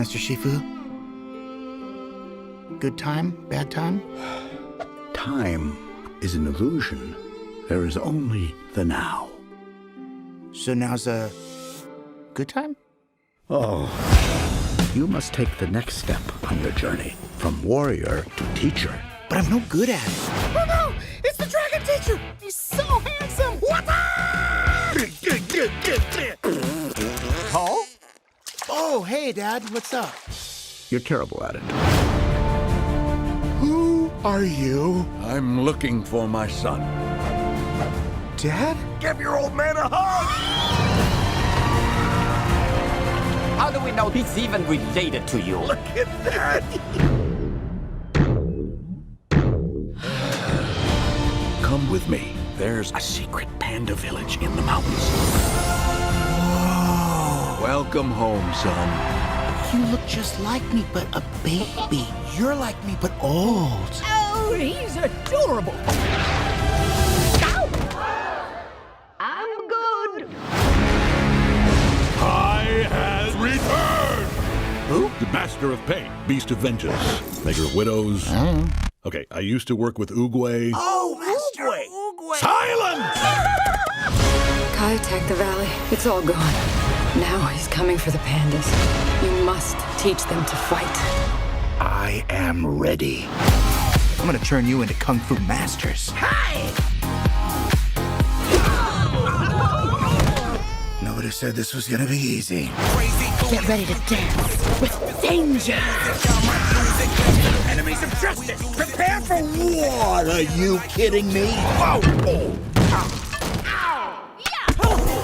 Master Shifu? Good time? Bad time? Time is an illusion. There is only the now. So now's a good time? Oh, you must take the next step on your journey from warrior to teacher. But I'm no good at it. Oh no! It's the dragon teacher! He's so handsome! What? Paul? Oh, hey, Dad. What's up? You're terrible at it. Who are you? I'm looking for my son. Dad? Give your old man a hug! How do we know he's even related to you? Look at that! Come with me. There's a secret panda village in the mountains. Whoa. Welcome home, son. You look just like me, but a baby. You're like me, but old. Oh, he's adorable! I'm good. I has returned! Who? The Master of Pain, Beast of Vengeance, Maker of Widows. Okay, I used to work with Oogway. Oh, Master Oogway. Silence! Kai attacked the valley. It's all gone. Now he's coming for the pandas. You must teach them to fight. I am ready. I'm gonna turn you into Kung Fu masters. Hey! Nobody said this was gonna be easy. Get ready to dance with danger! Enemies of justice, prepare for war! Are you kidding me?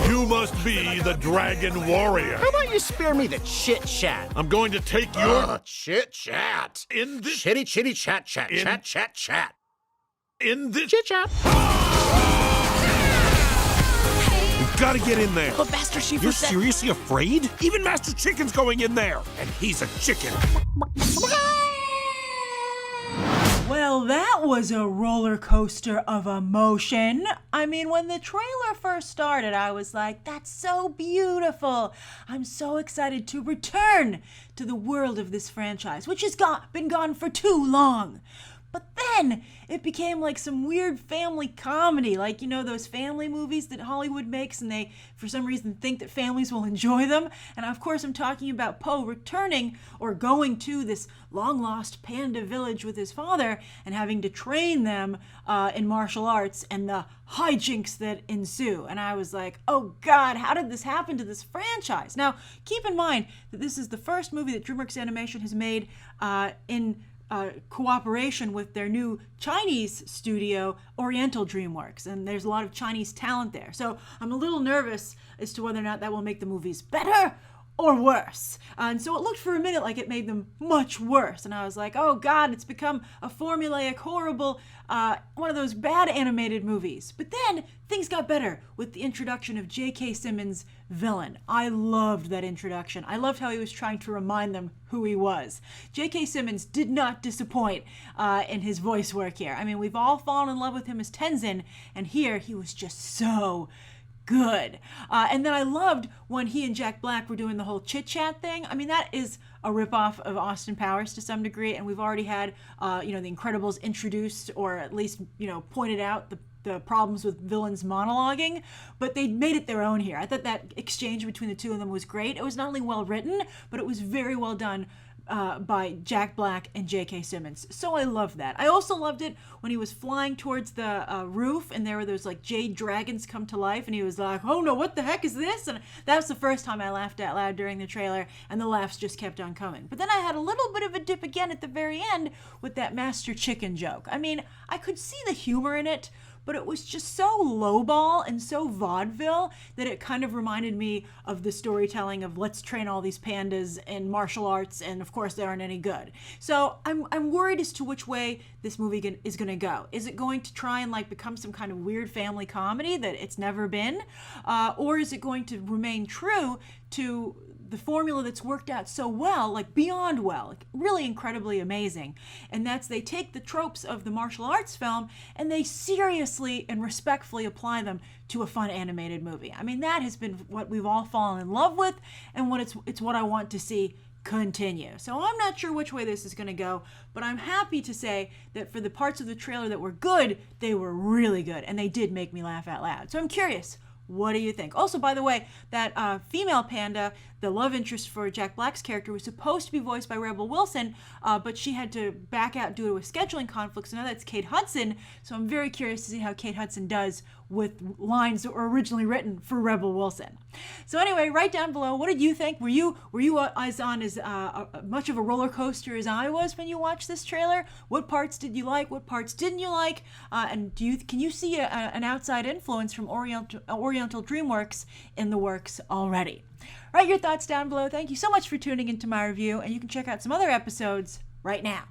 You must be the Dragon Warrior. How about you spare me the chit-chat? I'm going to take your... Chit-chat. in this... Chitty chat. In this... Chit-chat. You've got to get in there. But Master Shifu You're said... seriously afraid? Even Master Chicken's going in there. And he's a chicken. Well, that was a roller coaster of emotion. I mean, when the trailer first started, I was like, that's so beautiful. I'm so excited to return to the world of this franchise, which has been gone for too long. But then it became like some weird family comedy, like, you know, those family movies that Hollywood makes and they, for some reason, think that families will enjoy them. And of course, I'm talking about Po returning or going to this long-lost panda village with his father and having to train them in martial arts and the hijinks that ensue. And I was like, oh God, how did this happen to this franchise? Now, keep in mind that this is the first movie that Dreamworks Animation has made in cooperation with their new Chinese studio, Oriental Dreamworks, and there's a lot of Chinese talent there. So I'm a little nervous as to whether or not that will make the movies better or worse. And so it looked for a minute like it made them much worse. And I was like, oh God, it's become a formulaic, horrible, one of those bad animated movies. But then things got better with the introduction of J.K. Simmons' villain. I loved that introduction. I loved how he was trying to remind them who he was. J.K. Simmons did not disappoint in his voice work here. I mean, we've all fallen in love with him as Tenzin, and here he was just so good. And then I loved when he and Jack Black were doing the whole chit-chat thing. I mean, that is a ripoff of Austin Powers to some degree, and we've already had, The Incredibles introduced, or at least, pointed out the problems with villains monologuing, but they made it their own here. I thought that exchange between the two of them was great. It was not only well written, but it was very well done by Jack Black and J.K. Simmons. So I loved that. I also loved it when he was flying towards the roof and there were those like jade dragons come to life and he was like, oh no, what the heck is this? And that was the first time I laughed out loud during the trailer and the laughs just kept on coming. But then I had a little bit of a dip again at the very end with that Master Chicken joke. I mean, I could see the humor in it, but it was just so lowball and so vaudeville that it kind of reminded me of the storytelling of let's train all these pandas in martial arts, and of course they aren't any good. So I'm worried as to which way this movie is going to go. Is it going to try and like become some kind of weird family comedy that it's never been? Or is it going to remain true to the formula that's worked out so well, like beyond well, like really incredibly amazing? And that's they take the tropes of the martial arts film and they seriously and respectfully apply them to a fun animated movie. I mean, that has been what we've all fallen in love with and what it's what I want to see continue. So I'm not sure which way this is going to go, but I'm happy to say that for the parts of the trailer that were good, they were really good, and they did make me laugh out loud. So I'm curious, what do you think? Also, by the way, that female panda, the love interest for Jack Black's character, was supposed to be voiced by Rebel Wilson, but she had to back out due to a scheduling conflict, so now that's Kate Hudson. So I'm very curious to see how Kate Hudson does with lines that were originally written for Rebel Wilson. So anyway, write down below, what did you think? Were you as much of a roller coaster as I was when you watched this trailer? What parts did you like? What parts didn't you like? And can you see an outside influence from Oriental Dreamworks in the works already? Write your thoughts down below. Thank you so much for tuning into my review, and you can check out some other episodes right now.